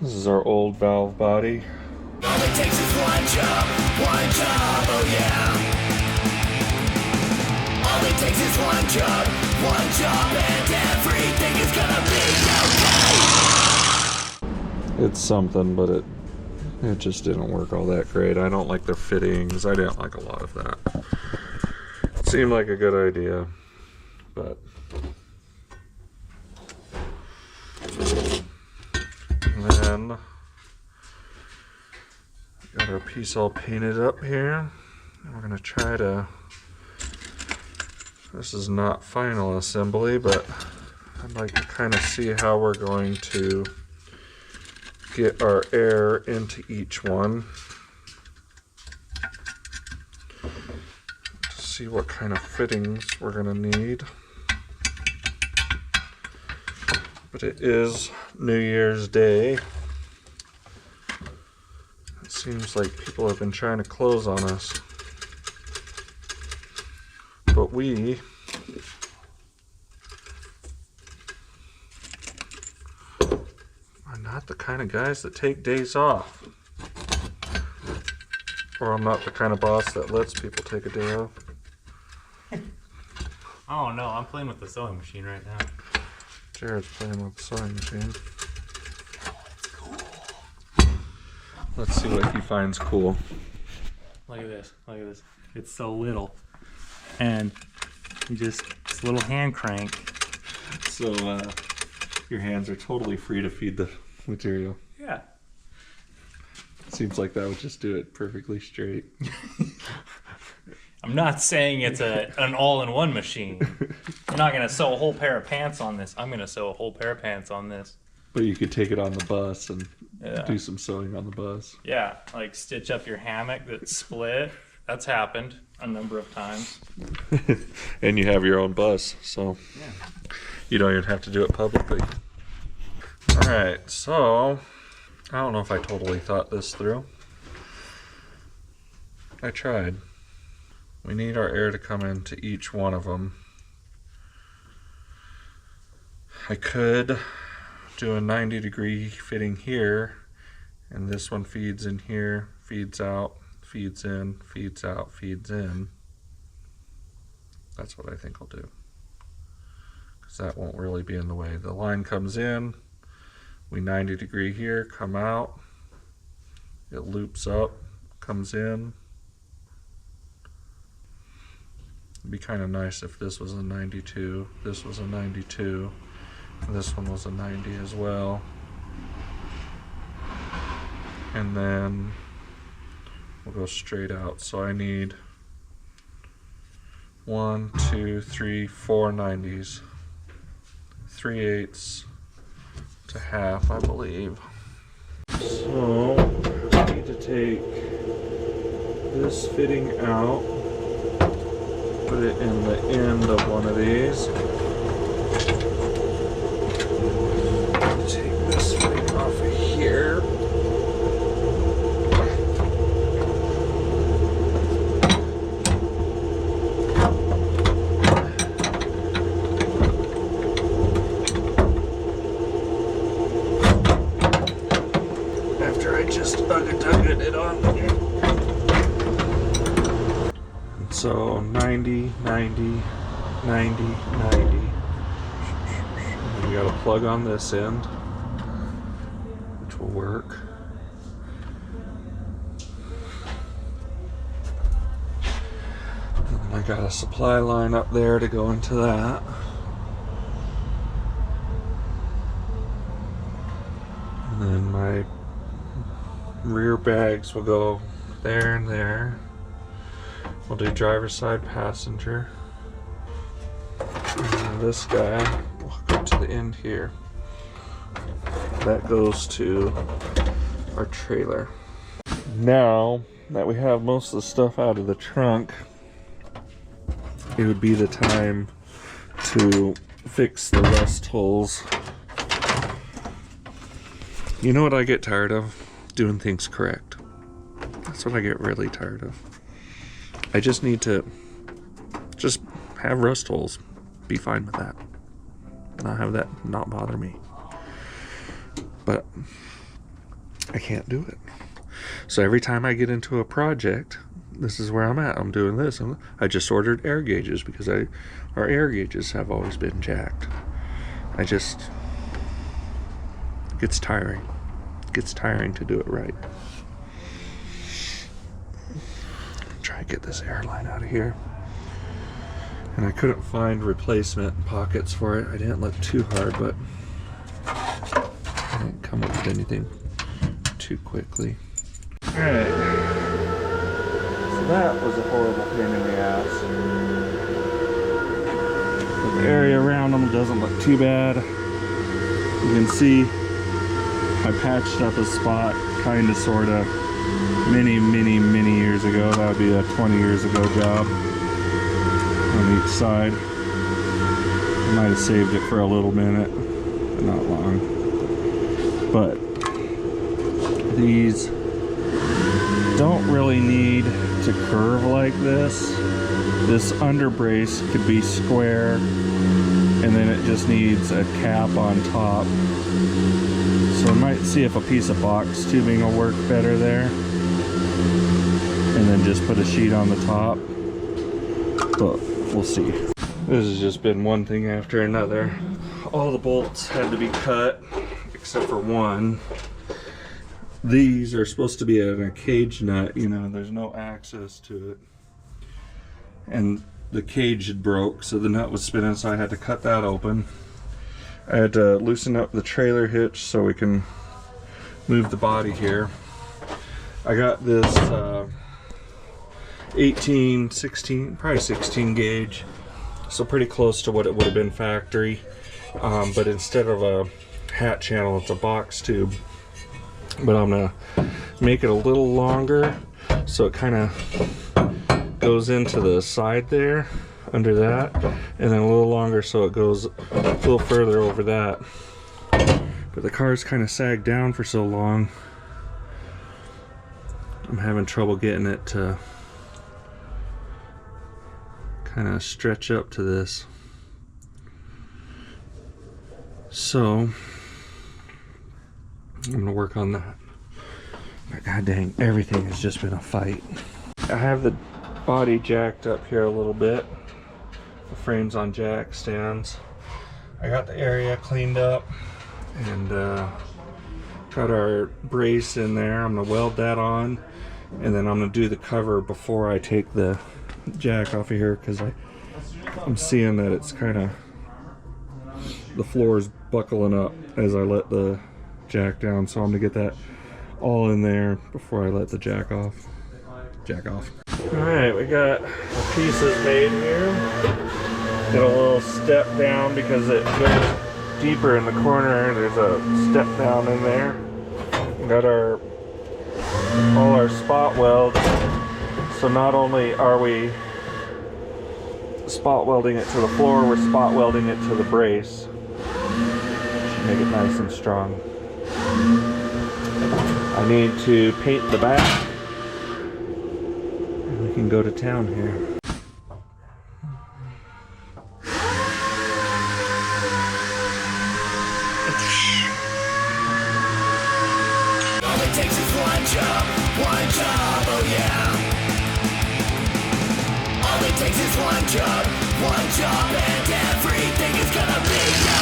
This is our old valve body. All it takes is one job, oh yeah. All it takes is one job, and everything is gonna be okay. It's something, but it just didn't work all that great. I don't like the fittings. I didn't like a lot of that. It seemed like a good idea, but and then got our piece all painted up here. And we're gonna try to, this is not final assembly, but I'd like to kind of see how we're going to get our air into each one. To see what kind of fittings we're gonna need. But it is New Year's Day. It seems like people have been trying to close on us. But we are not the kind of guys that take days off. Or I'm not the kind of boss that lets people take a day off. Oh no, I'm playing with the sewing machine right now. Jared's playing with the sewing machine. Let's see what he finds cool. Look at this, look at this. It's so little. And you just, it's a little hand crank. So your hands are totally free to feed the material. Yeah. Seems like that would just do it perfectly straight. I'm not saying it's an all-in-one machine. I'm not gonna sew a whole pair of pants on this. I'm gonna sew a whole pair of pants on this. But you could take it on the bus and do some sewing on the bus. Yeah, like stitch up your hammock that's split. That's happened a number of times. And you have your own bus, so you don't even have to do it publicly. Alright, so I don't know if I totally thought this through. I tried. We need our air to come into each one of them. I could do a 90-degree fitting here, and this one feeds in here, feeds out, feeds in, feeds out, feeds in. That's what I think I'll do, because that won't really be in the way. The line comes in, we 90-degree here, come out, it loops up, comes in. It'd be kind of nice if this was a 92, this was a 92, and this one was a 90 as well. And then we'll go straight out. So I need 1, 2, 3, 4 90s. 3/8 to half, I believe. So I need to take this fitting out, put it in the end of one of these. Take this fitting off of here. After I just ugga it on there. So 90, 90, 90, 90. And we got a plug on this end, which will work. And then I got a supply line up there to go into that. And then my rear bags will go there and there. We'll do driver's side, passenger. And this guy will go to the end here. That goes to our trailer. Now that we have most of the stuff out of the trunk, it would be the time to fix the rust holes. You know what I get tired of? Doing things correct. That's what I get really tired of. I just need to just have rust holes. Be fine with that. Not have that not bother me. But I can't do it. So every time I get into a project, this is where I'm at. I'm doing this. I just ordered air gauges because our air gauges have always been jacked. It gets tiring. It gets tiring to do it right. Try and get this airline out of here. And I couldn't find replacement pockets for it. I didn't look too hard, but I didn't come up with anything too quickly. Alright. So that was a horrible pain in the ass. But the area around them doesn't look too bad. You can see I patched up a spot, kind of, sort of, many years ago. That would be a 20 years ago job on each side. I might have saved it for a little minute, but not long. But these don't really need to curve like this. This under brace could be square, and then it just needs a cap on top. So I might see if a piece of box tubing will work better there, and then just put a sheet on the top, but we'll see. This has just been one thing after another. All the bolts had to be cut except for one. These are supposed to be a cage nut, you know, there's no access to it. And the cage had broke, so the nut was spinning, so I had to cut that open. I had to loosen up the trailer hitch so we can move the body here. I got this 18, 16, probably 16 gauge, so pretty close to what it would have been factory. But instead of a hat channel, it's a box tube. But I'm gonna make it a little longer so it kind of goes into the side there under that, and then a little longer so it goes a little further over that. But the car's kind of sagged down for so long, I'm having trouble getting it to kind of stretch up to this. So I'm gonna work on that. But god dang, everything has just been a fight. I have the body jacked up here a little bit. The frame's on jack stands. I got the area cleaned up and got our brace in there. I'm gonna weld that on, and then I'm gonna do the cover before I take the jack off of here, because I'm seeing that it's kind of, the floor is buckling up as I let the jack down, so I'm gonna get that all in there before I let the jack off. Alright, we got the pieces made here. Got a little step down because it goes deeper in the corner. There's a step down in there. We got all our spot welds. So not only are we spot welding it to the floor, we're spot welding it to the brace. Should make it nice and strong. I need to paint the back, and we can go to town here. All it takes is one job, oh yeah. All it takes is one job, and everything is gonna be